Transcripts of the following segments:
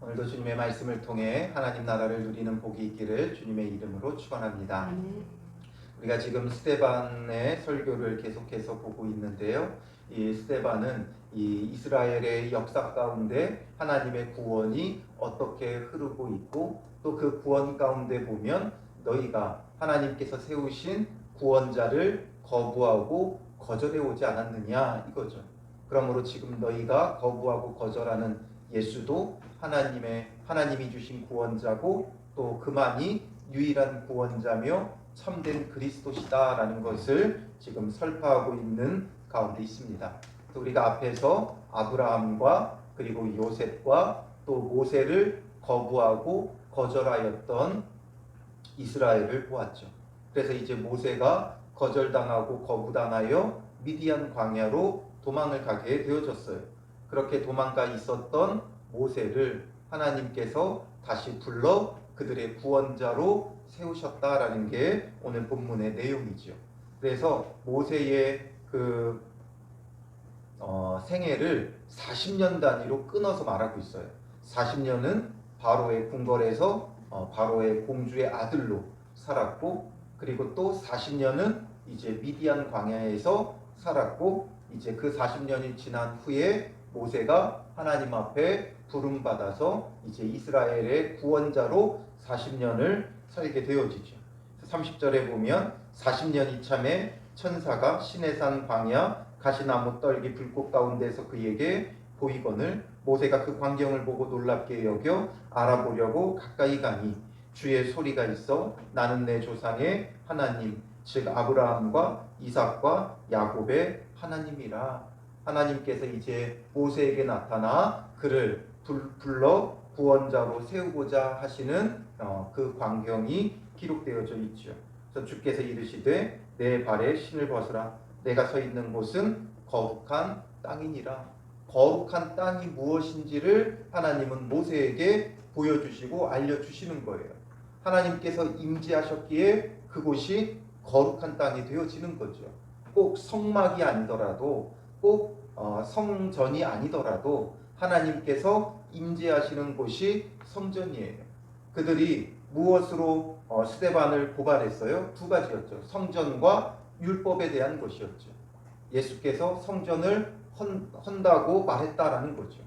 오늘도 주님의 말씀을 통해 하나님 나라를 누리는 복이 있기를 주님의 이름으로 축원합니다. 우리가 지금 스데반의 설교를 계속해서 보고 있는데요. 이 스데반은 이 이스라엘의 역사 가운데 하나님의 구원이 어떻게 흐르고 있고 또 그 구원 가운데 보면 너희가 하나님께서 세우신 구원자를 거부하고 거절해 오지 않았느냐 이거죠. 그러므로 지금 너희가 거부하고 거절하는 예수도 하나님이 주신 구원자고 또 그만이 유일한 구원자며 참된 그리스도시다라는 것을 지금 설파하고 있는 가운데 있습니다. 또 우리가 앞에서 아브라함과 그리고 요셉과 또 모세를 거부하고 거절하였던 이스라엘을 보았죠. 그래서 이제 모세가 거절당하고 거부당하여 미디안 광야로 도망을 가게 되어졌어요. 그렇게 도망가 있었던 모세를 하나님께서 다시 불러 그들의 구원자로 세우셨다라는 게 오늘 본문의 내용이죠. 그래서 모세의 생애를 40년 단위로 끊어서 말하고 있어요. 40년은 바로의 궁궐에서 바로의 공주의 아들로 살았고, 그리고 또 40년은 이제 미디안 광야에서 살았고, 이제 그 40년이 지난 후에 모세가 하나님 앞에 부름받아서 이제 이스라엘의 구원자로 40년을 살게 되어지죠. 30절에 보면 40년이 참에 천사가 시내산 광야 가시나무 떨기 불꽃 가운데서 그에게 보이거늘 모세가 그 광경을 보고 놀랍게 여겨 알아보려고 가까이 가니 주의 소리가 있어 나는 내 조상의 하나님 즉 아브라함과 이삭과 야곱의 하나님이라. 하나님께서 이제 모세에게 나타나 그를 불러 구원자로 세우고자 하시는 그 광경이 기록되어져 있죠. 그래서 주께서 이르시되 내 발에 신을 벗으라. 내가 서 있는 곳은 거룩한 땅이니라. 거룩한 땅이 무엇인지를 하나님은 모세에게 보여주시고 알려주시는 거예요. 하나님께서 임재하셨기에 그곳이 거룩한 땅이 되어지는 거죠. 꼭 성막이 아니더라도 꼭 성전이 아니더라도 하나님께서 임재하시는 곳이 성전이에요. 그들이 무엇으로 스데반을 고발했어요? 두 가지였죠. 성전과 율법에 대한 것이었죠. 예수께서 성전을 헌다고 말했다라는 거죠.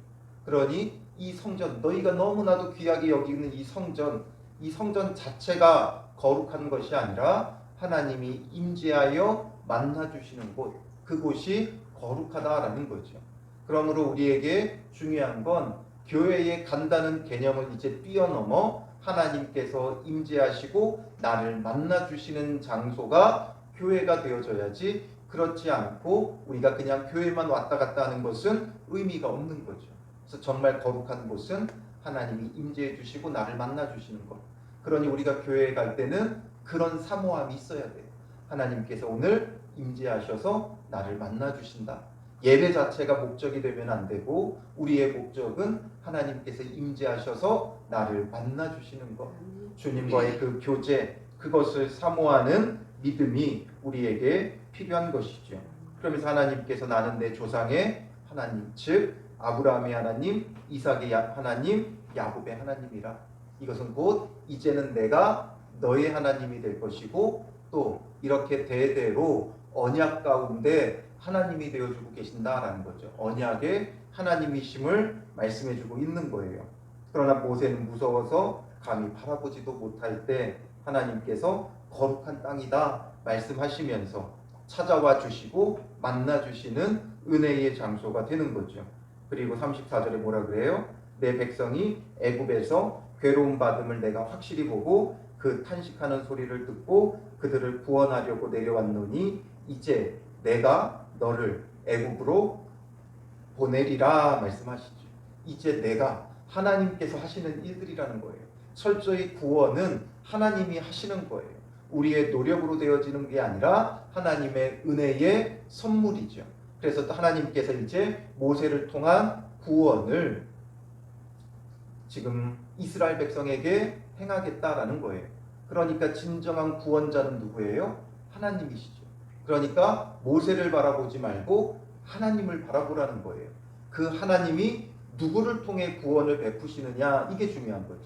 그러니 이 성전, 너희가 너무나도 귀하게 여기는 이 성전 자체가 거룩한 것이 아니라 하나님이 임재하여 만나주시는 곳, 그곳이 거룩하다라는 거죠. 그러므로 우리에게 중요한 건 교회에 간다는 개념을 이제 뛰어넘어 하나님께서 임재하시고 나를 만나주시는 장소가 교회가 되어져야지, 그렇지 않고 우리가 그냥 교회만 왔다 갔다 하는 것은 의미가 없는 거죠. 그래서 정말 거룩한 곳은 하나님이 임재해 주시고 나를 만나 주시는 것. 그러니 우리가 교회에 갈 때는 그런 사모함이 있어야 돼요. 하나님께서 오늘 임재하셔서 나를 만나 주신다. 예배 자체가 목적이 되면 안 되고 우리의 목적은 하나님께서 임재하셔서 나를 만나 주시는 것. 주님과의 그 교제, 그것을 사모하는 믿음이 우리에게 필요한 것이죠. 그러면서 하나님께서 나는 내 조상의 하나님, 즉 아브라함의 하나님, 이삭의 하나님, 야곱의 하나님이라. 이것은 곧 이제는 내가 너의 하나님이 될 것이고 또 이렇게 대대로 언약 가운데 하나님이 되어주고 계신다라는 거죠. 언약의 하나님이심을 말씀해주고 있는 거예요. 그러나 모세는 무서워서 감히 바라보지도 못할 때 하나님께서 거룩한 땅이다 말씀하시면서 찾아와 주시고 만나 주시는 은혜의 장소가 되는 거죠. 그리고 34절에 뭐라 그래요? 내 백성이 애굽에서 괴로움 받음을 내가 확실히 보고 그 탄식하는 소리를 듣고 그들을 구원하려고 내려왔노니 이제 내가 너를 애굽으로 보내리라 말씀하시죠. 이제 내가, 하나님께서 하시는 일들이라는 거예요. 철저히 구원은 하나님이 하시는 거예요. 우리의 노력으로 되어지는 게 아니라 하나님의 은혜의 선물이죠. 그래서 또 하나님께서 이제 모세를 통한 구원을 지금 이스라엘 백성에게 행하겠다라는 거예요. 그러니까 진정한 구원자는 누구예요? 하나님이시죠. 그러니까 모세를 바라보지 말고 하나님을 바라보라는 거예요. 그 하나님이 누구를 통해 구원을 베푸시느냐, 이게 중요한 거죠.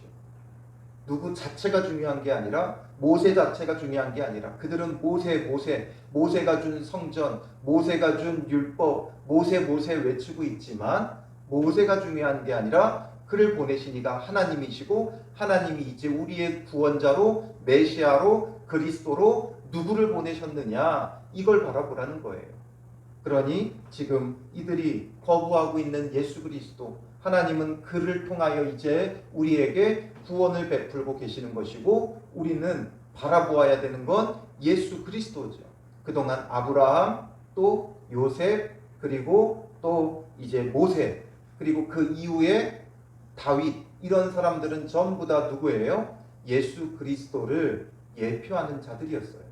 누구 자체가 중요한 게 아니라, 모세 자체가 중요한 게 아니라, 그들은 모세가 준 성전, 모세가 준 율법, 모세 외치고 있지만 모세가 중요한 게 아니라 그를 보내신 이가 하나님이시고, 하나님이 이제 우리의 구원자로, 메시아로, 그리스도로 누구를 보내셨느냐, 이걸 바라보라는 거예요. 그러니 지금 이들이 거부하고 있는 예수 그리스도, 하나님은 그를 통하여 이제 우리에게 구원을 베풀고 계시는 것이고, 우리는 바라보아야 되는 건 예수 그리스도죠. 그동안 아브라함, 또 요셉, 그리고 또 이제 모세, 그리고 그 이후에 다윗, 이런 사람들은 전부 다 누구예요? 예수 그리스도를 예표하는 자들이었어요.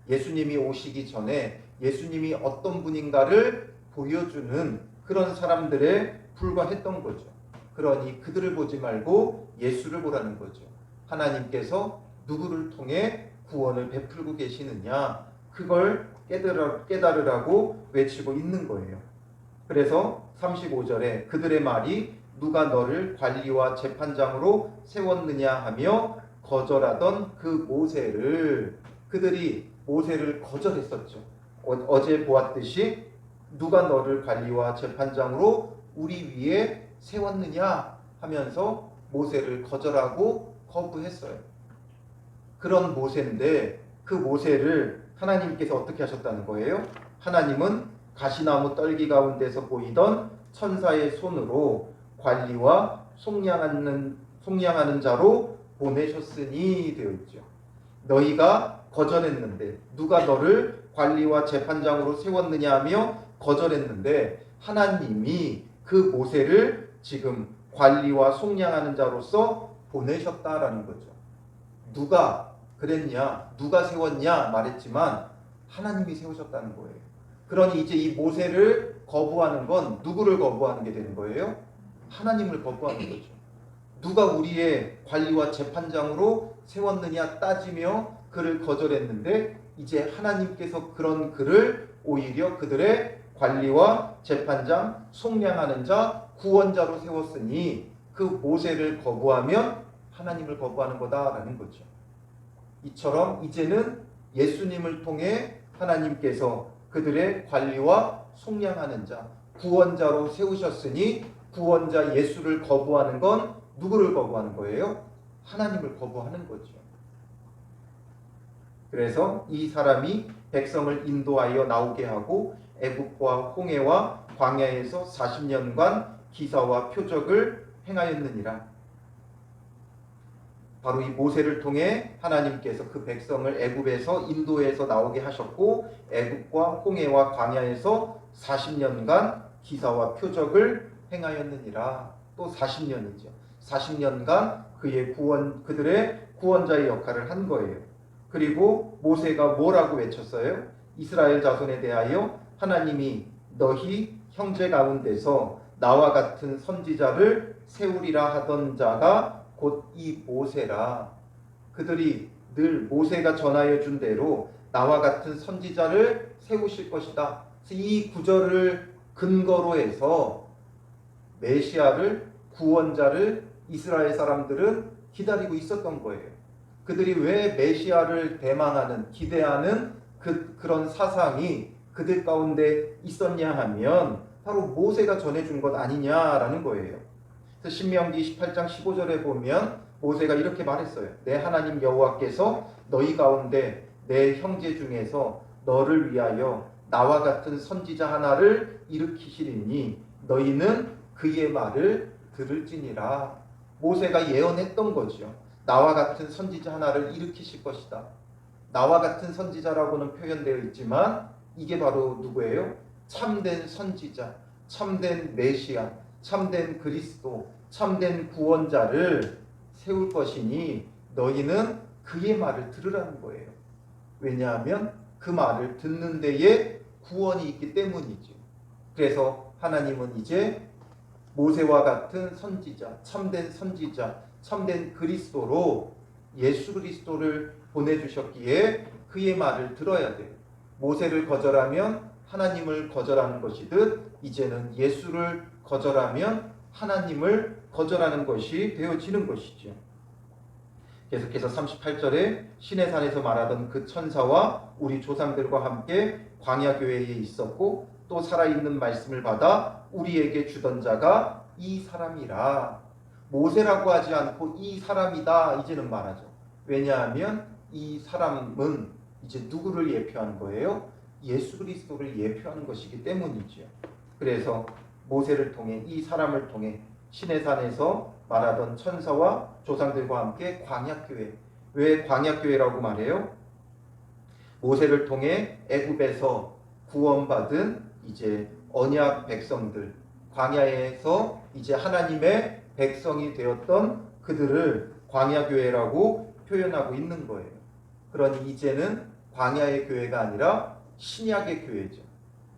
예수님이 오시기 전에 예수님이 어떤 분인가를 보여주는 그런 사람들에 불과했던 거죠. 그러니 그들을 보지 말고 예수를 보라는 거죠. 하나님께서 누구를 통해 구원을 베풀고 계시느냐, 그걸 깨달으라고 외치고 있는 거예요. 그래서 35절에 그들의 말이 누가 너를 관리와 재판장으로 세웠느냐 하며 거절하던 그 모세를, 그들이 모세를 거절했었죠. 어제 보았듯이 누가 너를 관리와 재판장으로 우리 위에 세웠느냐 하면서 모세를 거절하고 거부했어요. 그런 모세인데 그 모세를 하나님께서 어떻게 하셨다는 거예요? 하나님은 가시나무 떨기 가운데서 보이던 천사의 손으로 관리와 속량하는 자로 보내셨으니 되어 있죠. 너희가 거절했는데, 누가 너를 관리와 재판장으로 세웠느냐 하며 거절했는데, 하나님이 그 모세를 지금 관리와 속량하는 자로서 보내셨다라는 거죠. 누가 그랬냐, 누가 세웠냐 말했지만 하나님이 세우셨다는 거예요. 그러니 이제 이 모세를 거부하는 건 누구를 거부하는 게 되는 거예요? 하나님을 거부하는 거죠. 누가 우리의 관리와 재판장으로 세웠느냐 따지며 그를 거절했는데, 이제 하나님께서 그런 그를 오히려 그들의 관리와 재판장, 속량하는 자, 구원자로 세웠으니 그 모세를 거부하면 하나님을 거부하는 거다라는 거죠. 이처럼 이제는 예수님을 통해 하나님께서 그들의 관리와 속량하는 자, 구원자로 세우셨으니 구원자 예수를 거부하는 건 누구를 거부하는 거예요? 하나님을 거부하는 거죠. 그래서 이 사람이 백성을 인도하여 나오게 하고 애국과 홍해와 광야에서 40년간 기사와 표적을 행하였느니라. 바로 이 모세를 통해 하나님께서 그 백성을 애굽에서 인도해서 나오게 하셨고, 애굽과 홍해와 광야에서 40년간 기사와 표적을 행하였느니라. 또 40년이죠. 40년간 그들의 구원자의 역할을 한 거예요. 그리고 모세가 뭐라고 외쳤어요? 이스라엘 자손에 대하여 하나님이 너희 형제 가운데서 나와 같은 선지자를 세우리라 하던 자가 곧 이 모세라. 그들이 늘 모세가 전하여 준 대로 나와 같은 선지자를 세우실 것이다. 이 구절을 근거로 해서 메시아를, 구원자를 이스라엘 사람들은 기다리고 있었던 거예요. 그들이 왜 메시아를 대망하는, 기대하는 그런 사상이 그들 가운데 있었냐 하면 바로 모세가 전해준 것 아니냐라는 거예요. 그래서 신명기 28장 15절에 보면 모세가 이렇게 말했어요. 내 하나님 여호와께서 너희 가운데 내 형제 중에서 너를 위하여 나와 같은 선지자 하나를 일으키시리니 너희는 그의 말을 들을지니라. 모세가 예언했던 거죠. 나와 같은 선지자 하나를 일으키실 것이다. 나와 같은 선지자라고는 표현되어 있지만 이게 바로 누구예요? 참된 선지자, 참된 메시아, 참된 그리스도, 참된 구원자를 세울 것이니 너희는 그의 말을 들으라는 거예요. 왜냐하면 그 말을 듣는 데에 구원이 있기 때문이죠. 그래서 하나님은 이제 모세와 같은 선지자, 참된 그리스도로 예수 그리스도를 보내주셨기에 그의 말을 들어야 돼요. 모세를 거절하면 하나님을 거절하는 것이듯 이제는 예수를 거절하면 하나님을 거절하는 것이 되어지는 것이죠. 계속해서 38절에 시내산에서 말하던 그 천사와 우리 조상들과 함께 광야 교회에 있었고 또 살아있는 말씀을 받아 우리에게 주던 자가 이 사람이라. 모세라고 하지 않고 이 사람이다 이제는 말하죠. 왜냐하면 이 사람은 이제 누구를 예표하는 거예요? 예수 그리스도를 예표하는 것이기 때문이죠. 그래서 모세를 통해 이 사람을 통해 시내산에서 말하던 천사와 조상들과 함께 광야교회. 왜 광야교회라고 말해요? 모세를 통해 애굽에서 구원받은 이제 언약 백성들, 광야에서 이제 하나님의 백성이 되었던 그들을 광야교회라고 표현하고 있는 거예요. 그러니 이제는 광야의 교회가 아니라 신약의 교회죠.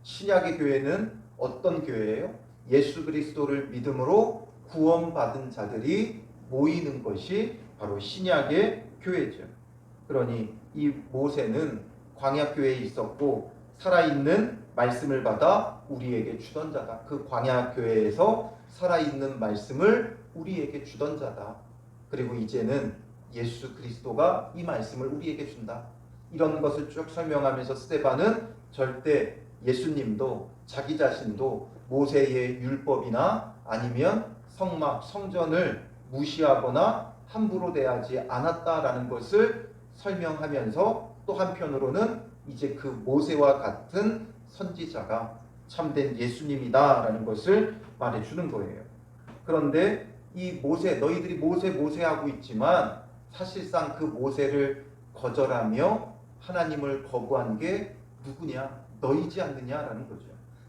신약의 교회는 어떤 교회예요? 예수 그리스도를 믿음으로 구원받은 자들이 모이는 것이 바로 신약의 교회죠. 그러니 이 모세는 광야교회에 있었고 살아있는 말씀을 받아 우리에게 주던 자다. 그 광야교회에서 살아있는 말씀을 우리에게 주던 자다. 그리고 이제는 예수 그리스도가 이 말씀을 우리에게 준다. 이런 것을 쭉 설명하면서 스데반은 절대 예수님도 자기 자신도 모세의 율법이나 아니면 성막, 성전을 무시하거나 함부로 대하지 않았다라는 것을 설명하면서 또 한편으로는 이제 그 모세와 같은 선지자가 참된 예수님이다라는 것을 말해주는 거예요. 그런데 이 모세, 너희들이 모세 하고 있지만 사실상 그 모세를 거절하며 하나님을 거부한 게 누구냐? 너희지 않느냐라는 거죠.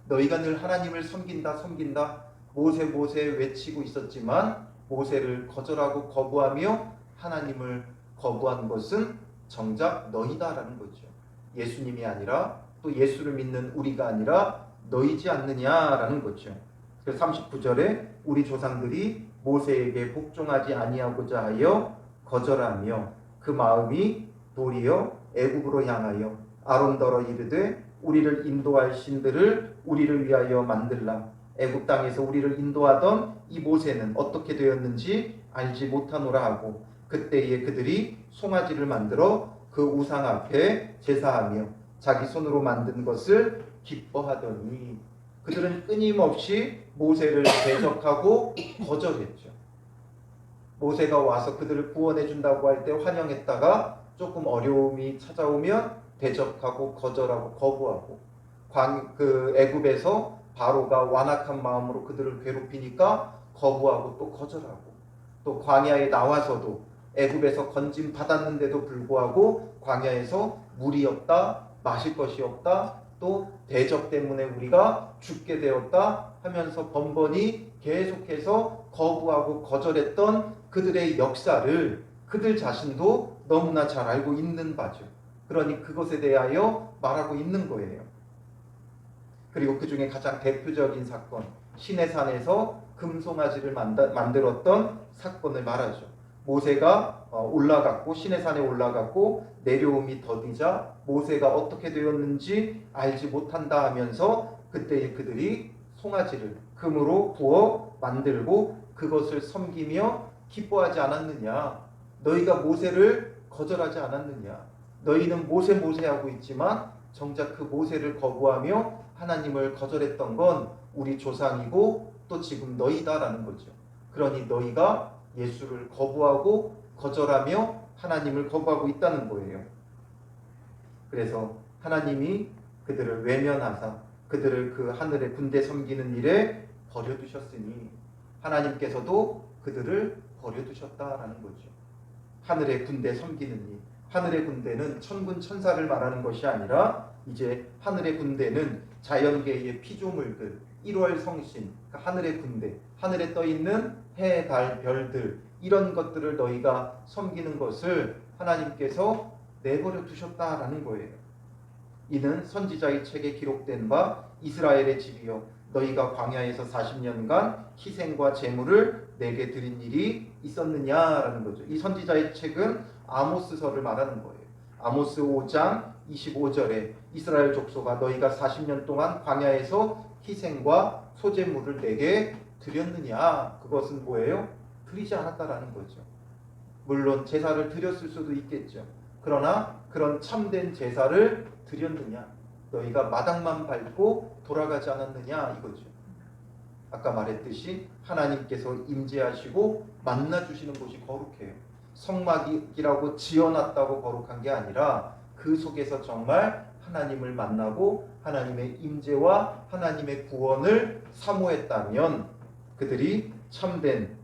너희가 늘 하나님을 섬긴다 모세 외치고 있었지만 모세를 거절하고 거부하며 하나님을 거부한 것은 정작 너희다라는 거죠. 예수님이 아니라 또 예수를 믿는 우리가 아니라 너희지 않느냐라는 거죠. 그래서 39절에 우리 조상들이 모세에게 복종하지 아니하고자 하여 거절하며 그 마음이 도리어 애굽으로 향하여 아론더러 이르되 우리를 인도할 신들을 우리를 위하여 만들라. 애굽 땅에서 우리를 인도하던 이 모세는 어떻게 되었는지 알지 못하노라 하고 그때에 그들이 송아지를 만들어 그 우상 앞에 제사하며 자기 손으로 만든 것을 기뻐하더니 그들은 끊임없이 모세를 대적하고 거절했죠. 모세가 와서 그들을 구원해 준다고 할 때 환영했다가 조금 어려움이 찾아오면 대적하고 거절하고 거부하고 그 애굽에서 바로가 완악한 마음으로 그들을 괴롭히니까 거부하고 또 거절하고 또 광야에 나와서도 애굽에서 건짐 받았는데도 불구하고 광야에서 물이 없다, 마실 것이 없다, 또 대적 때문에 우리가 죽게 되었다 하면서 번번이 계속해서 거부하고 거절했던 그들의 역사를 그들 자신도 너무나 잘 알고 있는 바죠. 그러니 그것에 대하여 말하고 있는 거예요. 그리고 그 중에 가장 대표적인 사건, 시내산에서 금송아지를 만들었던 사건을 말하죠. 모세가 올라갔고 시내산에 올라갔고 내려옴이 더디자 모세가 어떻게 되었는지 알지 못한다 하면서 그때 그들이 송아지를 금으로 구워 만들고 그것을 섬기며 기뻐하지 않았느냐? 너희가 모세를 거절하지 않았느냐? 너희는 모세 하고 있지만 정작 그 모세를 거부하며 하나님을 거절했던 건 우리 조상이고 또 지금 너희다라는 거죠. 그러니 너희가 예수를 거부하고 거절하며 하나님을 거부하고 있다는 거예요. 그래서 하나님이 그들을 외면하사 그들을 그 하늘의 군대 섬기는 일에 버려두셨으니 하나님께서도 그들을 버려두셨다라는 거죠. 하늘의 군대 섬기는 일. 하늘의 군대는 천군 천사를 말하는 것이 아니라 이제 하늘의 군대는 자연계의 피조물들, 1월 성신, 하늘의 군대, 하늘에 떠있는 해, 달, 별들 이런 것들을 너희가 섬기는 것을 하나님께서 내버려 두셨다라는 거예요. 이는 선지자의 책에 기록된 바 이스라엘의 집이여 너희가 광야에서 40년간 희생과 제물을 내게 드린 일이 있었느냐라는 거죠. 이 선지자의 책은 아모스서를 말하는 거예요. 아모스 5장 25절에 이스라엘 족속아 너희가 40년 동안 광야에서 희생과 소제물을 내게 드렸느냐? 그것은 뭐예요? 드리지 않았다라는 거죠. 물론 제사를 드렸을 수도 있겠죠. 그러나 그런 참된 제사를 드렸느냐? 너희가 마당만 밟고 돌아가지 않았느냐? 이거죠. 아까 말했듯이 하나님께서 임재하시고 만나주시는 곳이 거룩해요. 성막이라고 지어놨다고 거룩한 게 아니라 그 속에서 정말 하나님을 만나고 하나님의 임재와 하나님의 구원을 사모했다면 그들이 참된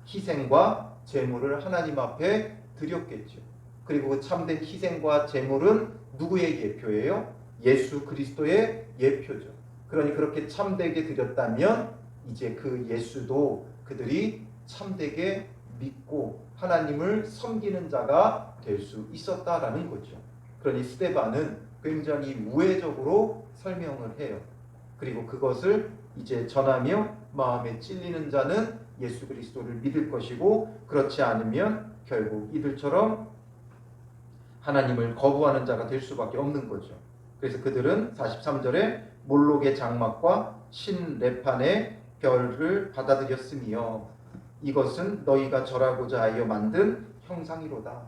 희생과 제물을 하나님 앞에 드렸겠죠. 그리고 그 참된 희생과 제물은 누구의 예표예요? 예수 그리스도의 예표죠. 그러니 그렇게 참되게 드렸다면 이제 그 예수도 그들이 참되게 믿고 하나님을 섬기는 자가 될 수 있었다라는 거죠. 그러니 스데반은 굉장히 우회적으로 설명을 해요. 그리고 그것을 이제 전하며 마음에 찔리는 자는 예수 그리스도를 믿을 것이고 그렇지 않으면 결국 이들처럼 하나님을 거부하는 자가 될 수밖에 없는 거죠. 그래서 그들은 43절에 몰록의 장막과 신 레판의 별을 받아들였으며 이것은 너희가 절하고자 하여 만든 형상이로다.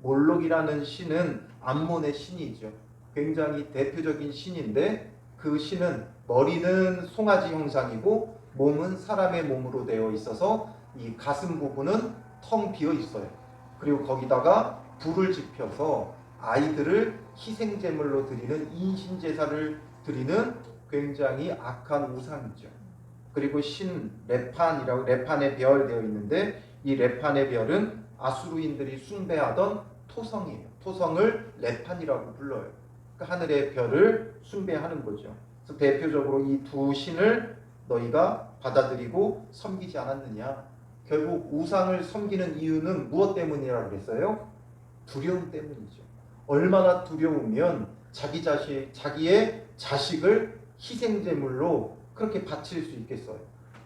몰록이라는 신은 암몬의 신이죠. 굉장히 대표적인 신인데 그 신은 머리는 송아지 형상이고 몸은 사람의 몸으로 되어 있어서 이 가슴 부분은 텅 비어 있어요. 그리고 거기다가 불을 지펴서 아이들을 희생제물로 드리는 인신제사를 드리는 굉장히 악한 우상이죠. 그리고 신 레판이라고 레판의 별 되어 있는데 이 레판의 별은 아수르인들이 숭배하던 토성이에요. 토성을 레판이라고 불러요. 그러니까 하늘의 별을 숭배하는 거죠. 그래서 대표적으로 이 두 신을 너희가 받아들이고 섬기지 않았느냐. 결국 우상을 섬기는 이유는 무엇 때문이라고 그랬어요? 두려움 때문이죠. 얼마나 두려우면 자기의 자식을 희생제물로 그렇게 바칠 수 있겠어요.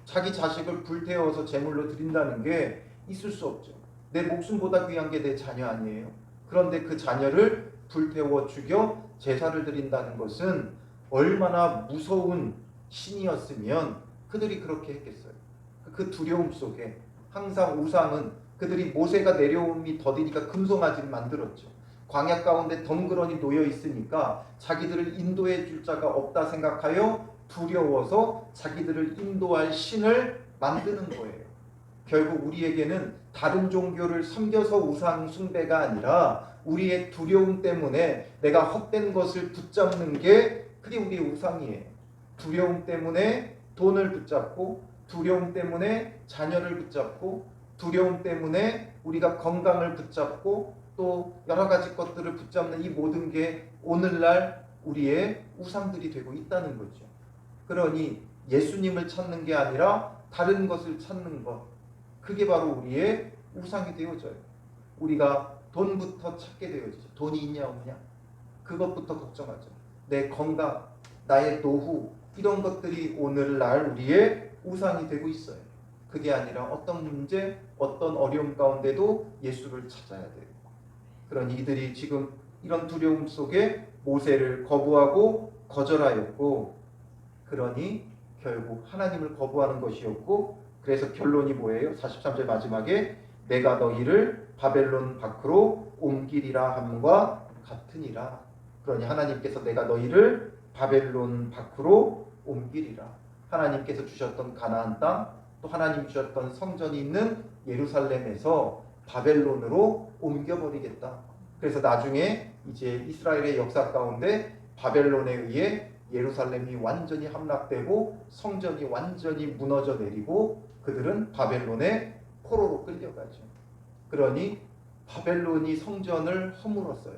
자기 자식을 불태워서 제물로 드린다는 게 있을 수 없죠. 내 목숨보다 귀한 게 내 자녀 아니에요. 그런데 그 자녀를 불태워 죽여 제사를 드린다는 것은 얼마나 무서운 신이었으면 그들이 그렇게 했겠어요. 그 두려움 속에 항상 우상은 그들이 모세가 내려옴이 더디니까 금송아지를 만들었죠. 광야 가운데 덩그러니 놓여 있으니까 자기들을 인도해 줄 자가 없다 생각하여 두려워서 자기들을 인도할 신을 만드는 거예요. 결국 우리에게는 다른 종교를 섬겨서 우상 숭배가 아니라 우리의 두려움 때문에 내가 헛된 것을 붙잡는 게 그게 우리의 우상이에요. 두려움 때문에 돈을 붙잡고 두려움 때문에 자녀를 붙잡고 두려움 때문에 우리가 건강을 붙잡고 또 여러 가지 것들을 붙잡는 이 모든 게 오늘날 우리의 우상들이 되고 있다는 거죠. 그러니 예수님을 찾는 게 아니라 다른 것을 찾는 것, 그게 바로 우리의 우상이 되어져요. 우리가 돈부터 찾게 되어지죠. 돈이 있냐 없냐 그것부터 걱정하죠. 내 건강, 나의 노후 이런 것들이 오늘날 우리의 우상이 되고 있어요. 그게 아니라 어떤 문제, 어떤 어려움 가운데도 예수를 찾아야 돼요. 그러니 이들이 지금 이런 두려움 속에 모세를 거부하고 거절하였고 그러니 결국 하나님을 거부하는 것이었고 그래서 결론이 뭐예요? 43절 마지막에 내가 너희를 바벨론 밖으로 옮기리라 함과 같으니라. 그러니 하나님께서 내가 너희를 바벨론 밖으로 옮기리라. 하나님께서 주셨던 가나안 땅, 또 하나님 주셨던 성전이 있는 예루살렘에서 바벨론으로 옮겨버리겠다. 그래서 나중에 이제 이스라엘의 역사 가운데 바벨론에 의해 예루살렘이 완전히 함락되고 성전이 완전히 무너져 내리고 그들은 바벨론의 포로로 끌려가죠. 그러니 바벨론이 성전을 허물었어요.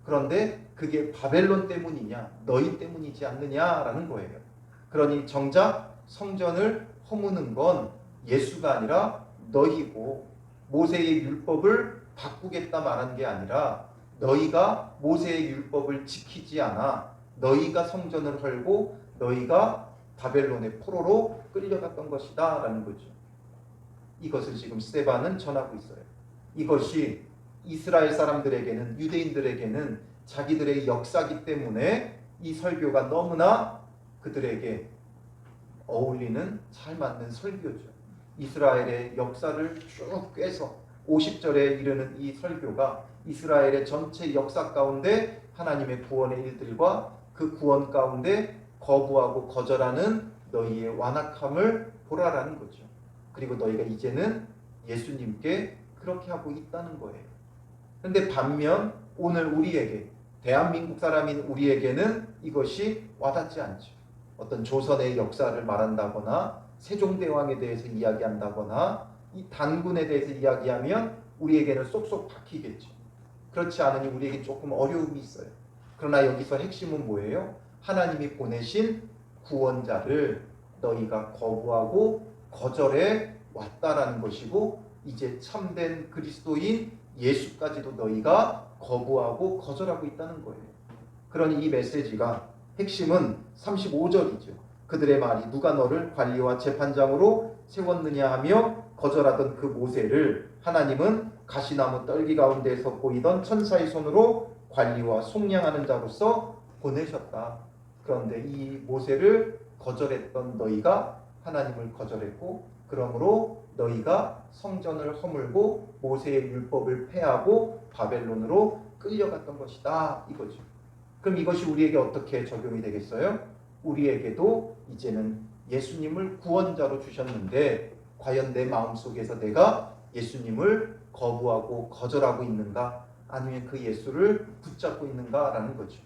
그런데 그게 바벨론 때문이냐 너희 때문이지 않느냐라는 거예요. 그러니 정작 성전을 허무는 건 예수가 아니라 너희고 모세의 율법을 바꾸겠다 말한 게 아니라 너희가 모세의 율법을 지키지 않아 너희가 성전을 헐고 너희가 바벨론의 포로로 끌려갔던 것이다 라는 거죠. 이것을 지금 스데반은 전하고 있어요. 이것이 이스라엘 사람들에게는 유대인들에게는 자기들의 역사기 때문에 이 설교가 너무나 그들에게 어울리는 잘 맞는 설교죠. 이스라엘의 역사를 쭉 꿰서 50절에 이르는 이 설교가 이스라엘의 전체 역사 가운데 하나님의 구원의 일들과 그 구원 가운데 거부하고 거절하는 너희의 완악함을 보라라는 거죠. 그리고 너희가 이제는 예수님께 그렇게 하고 있다는 거예요. 그런데 반면 오늘 우리에게, 대한민국 사람인 우리에게는 이것이 와닿지 않죠. 어떤 조선의 역사를 말한다거나 세종대왕에 대해서 이야기한다거나 이 단군에 대해서 이야기하면 우리에게는 쏙쏙 박히겠죠. 그렇지 않으니 우리에게 조금 어려움이 있어요. 그러나 여기서 핵심은 뭐예요? 하나님이 보내신 구원자를 너희가 거부하고 거절해 왔다라는 것이고, 이제 참된 그리스도인 예수까지도 너희가 거부하고 거절하고 있다는 거예요. 그러니 이 메시지가 핵심은 35절이죠. 그들의 말이 누가 너를 관리와 재판장으로 세웠느냐 하며 거절하던 그 모세를 하나님은 가시나무 떨기 가운데에서 보이던 천사의 손으로 관리와 속량하는 자로서 보내셨다. 그런데 이 모세를 거절했던 너희가 하나님을 거절했고, 그러므로 너희가 성전을 허물고 모세의 율법을 폐하고 바벨론으로 끌려갔던 것이다, 이거죠. 그럼 이것이 우리에게 어떻게 적용이 되겠어요? 우리에게도 이제는 예수님을 구원자로 주셨는데 과연 내 마음속에서 내가 예수님을 거부하고 거절하고 있는가, 아니면 그 예수를 붙잡고 있는가라는 거죠.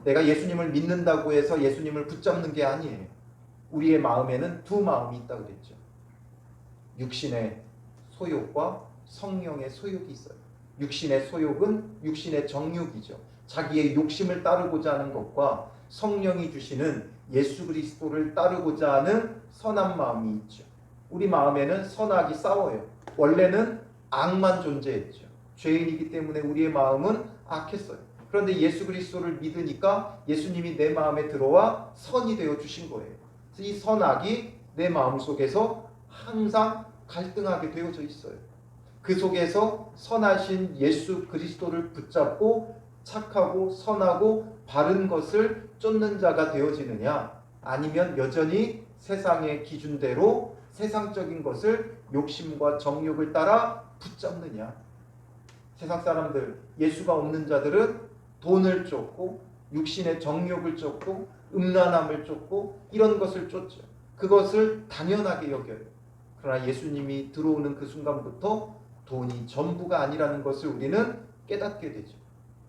내가 예수님을 믿는다고 해서 예수님을 붙잡는 게 아니에요. 우리의 마음에는 두 마음이 있다고 그랬죠. 육신의 소욕과 성령의 소욕이 있어요. 육신의 소욕은 육신의 정욕이죠. 자기의 욕심을 따르고자 하는 것과 성령이 주시는 예수 그리스도를 따르고자 하는 선한 마음이 있죠. 우리 마음에는 선악이 싸워요. 원래는 악만 존재했죠. 죄인이기 때문에 우리의 마음은 악했어요. 그런데 예수 그리스도를 믿으니까 예수님이 내 마음에 들어와 선이 되어 주신 거예요. 이 선악이 내 마음속에서 항상 갈등하게 되어져 있어요. 그 속에서 선하신 예수 그리스도를 붙잡고 착하고 선하고 바른 것을 쫓는 자가 되어지느냐, 아니면 여전히 세상의 기준대로 세상적인 것을 욕심과 정욕을 따라 붙잡느냐. 세상 사람들, 예수가 없는 자들은 돈을 쫓고 육신의 정욕을 쫓고 음란함을 쫓고 이런 것을 쫓죠. 그것을 당연하게 여겨요. 그러나 예수님이 들어오는 그 순간부터 돈이 전부가 아니라는 것을 우리는 깨닫게 되죠.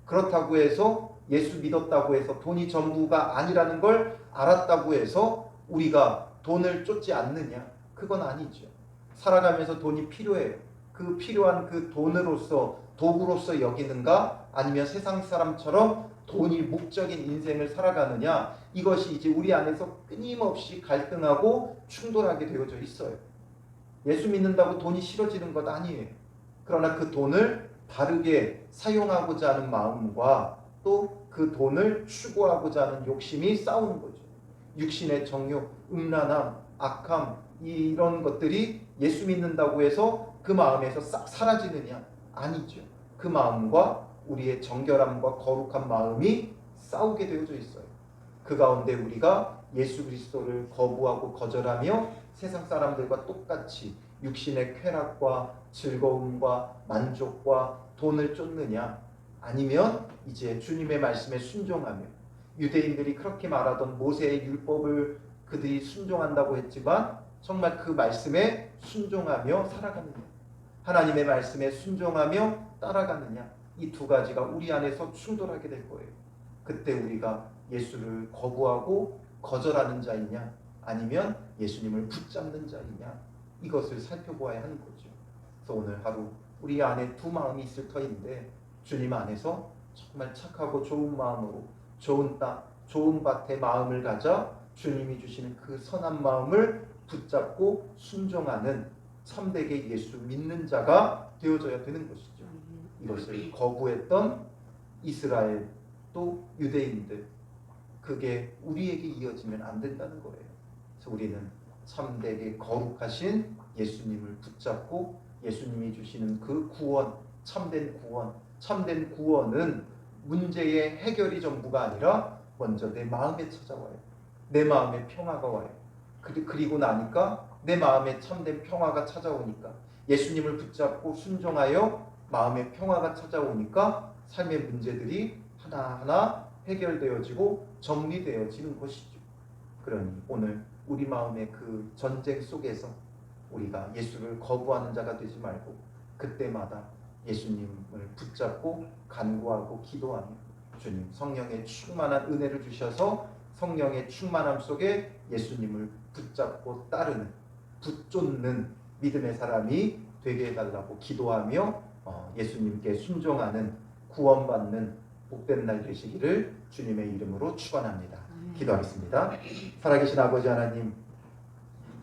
그렇다고 해서 예수 믿었다고 해서 돈이 전부가 아니라는 걸 알았다고 해서 우리가 돈을 쫓지 않느냐? 그건 아니죠. 살아가면서 돈이 필요해요. 그 필요한 그 돈으로서 도구로서 여기는가, 아니면 세상 사람처럼 돈이 목적인 인생을 살아가느냐, 이것이 이제 우리 안에서 끊임없이 갈등하고 충돌하게 되어져 있어요. 예수 믿는다고 돈이 싫어지는 것 아니에요. 그러나 그 돈을 바르게 사용하고자 하는 마음과 또 그 돈을 추구하고자 하는 욕심이 싸우는 거죠. 육신의 정욕, 음란함, 악함, 이런 것들이 예수 믿는다고 해서 그 마음에서 싹 사라지느냐? 아니죠. 그 마음과 우리의 정결함과 거룩한 마음이 싸우게 되어져 있어요. 그 가운데 우리가 예수 그리스도를 거부하고 거절하며 세상 사람들과 똑같이 육신의 쾌락과 즐거움과 만족과 돈을 쫓느냐, 아니면 이제 주님의 말씀에 순종하며, 유대인들이 그렇게 말하던 모세의 율법을 그들이 순종한다고 했지만 정말 그 말씀에 순종하며 살아가느냐, 하나님의 말씀에 순종하며 따라가느냐, 이 두 가지가 우리 안에서 충돌하게 될 거예요. 그때 우리가 예수를 거부하고 거절하는 자이냐, 아니면 예수님을 붙잡는 자이냐, 이것을 살펴보아야 하는 거죠. 그래서 오늘 하루 우리 안에 두 마음이 있을 터인데, 주님 안에서 정말 착하고 좋은 마음으로 좋은 땅, 좋은 밭에 마음을 가져 주님이 주시는 그 선한 마음을 붙잡고 순종하는 참되게 예수 믿는 자가 되어져야 되는 것이죠. 이것을 거부했던 이스라엘 또 유대인들, 그게 우리에게 이어지면 안 된다는 거예요. 그래서 우리는 참되게 거룩하신 예수님을 붙잡고 예수님이 주시는 그 구원, 참된 구원은 문제의 해결이 전부가 아니라 먼저 내 마음에 찾아와요. 내 마음에 평화가 와요. 그리고 나니까 내 마음에 참된 평화가 찾아오니까, 예수님을 붙잡고 순종하여 마음의 평화가 찾아오니까 삶의 문제들이 하나하나 해결되어지고 정리되어지는 것이죠. 그러니 오늘 우리 마음의 그 전쟁 속에서 우리가 예수를 거부하는 자가 되지 말고 그때마다 예수님을 붙잡고 간구하고 기도하며, 주님 성령의 충만한 은혜를 주셔서 성령의 충만함 속에 예수님을 붙잡고 따르는, 붙쫓는 믿음의 사람이 되게 해달라고 기도하며 예수님께 순종하는, 구원받는 복된 날 되시기를 주님의 이름으로 축원합니다. 기도하겠습니다. 살아계신 아버지 하나님,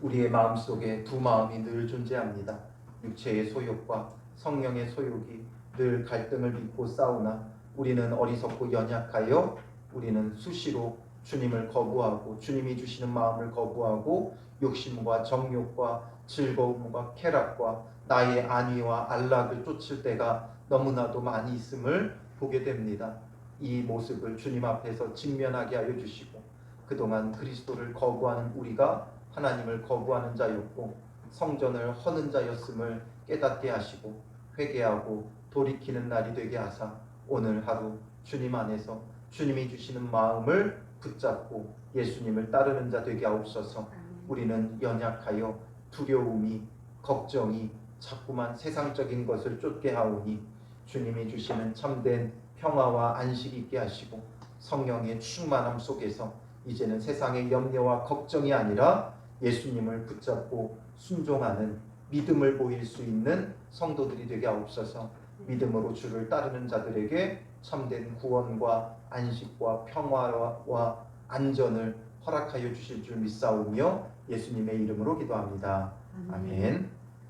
우리의 마음속에 두 마음이 늘 존재합니다. 육체의 소욕과 성령의 소욕이 늘 갈등을 빚고 싸우나 우리는 어리석고 연약하여 우리는 수시로 주님을 거부하고 주님이 주시는 마음을 거부하고 욕심과 정욕과 즐거움과 쾌락과 나의 안위와 안락을 쫓을 때가 너무나도 많이 있음을 보게 됩니다. 이 모습을 주님 앞에서 직면하게 하여 주시고, 그동안 그리스도를 거부하는 우리가 하나님을 거부하는 자였고 성전을 허는 자였음을 깨닫게 하시고 회개하고 돌이키는 날이 되게 하사 오늘 하루 주님 안에서 주님이 주시는 마음을 붙잡고 예수님을 따르는 자 되게 하옵소서. 우리는 연약하여 두려움이, 걱정이 자꾸만 세상적인 것을 쫓게 하오니 주님이 주시는 참된 평화와 안식이 있게 하시고 성령의 충만함 속에서 이제는 세상의 염려와 걱정이 아니라 예수님을 붙잡고 순종하는 믿음을 보일 수 있는 성도들이 되게 하옵소서. 믿음으로 주를 따르는 자들에게 참된 구원과 안식과 평화와 안전을 허락하여 주실 줄 믿사오며 예수님의 이름으로 기도합니다. 아멘.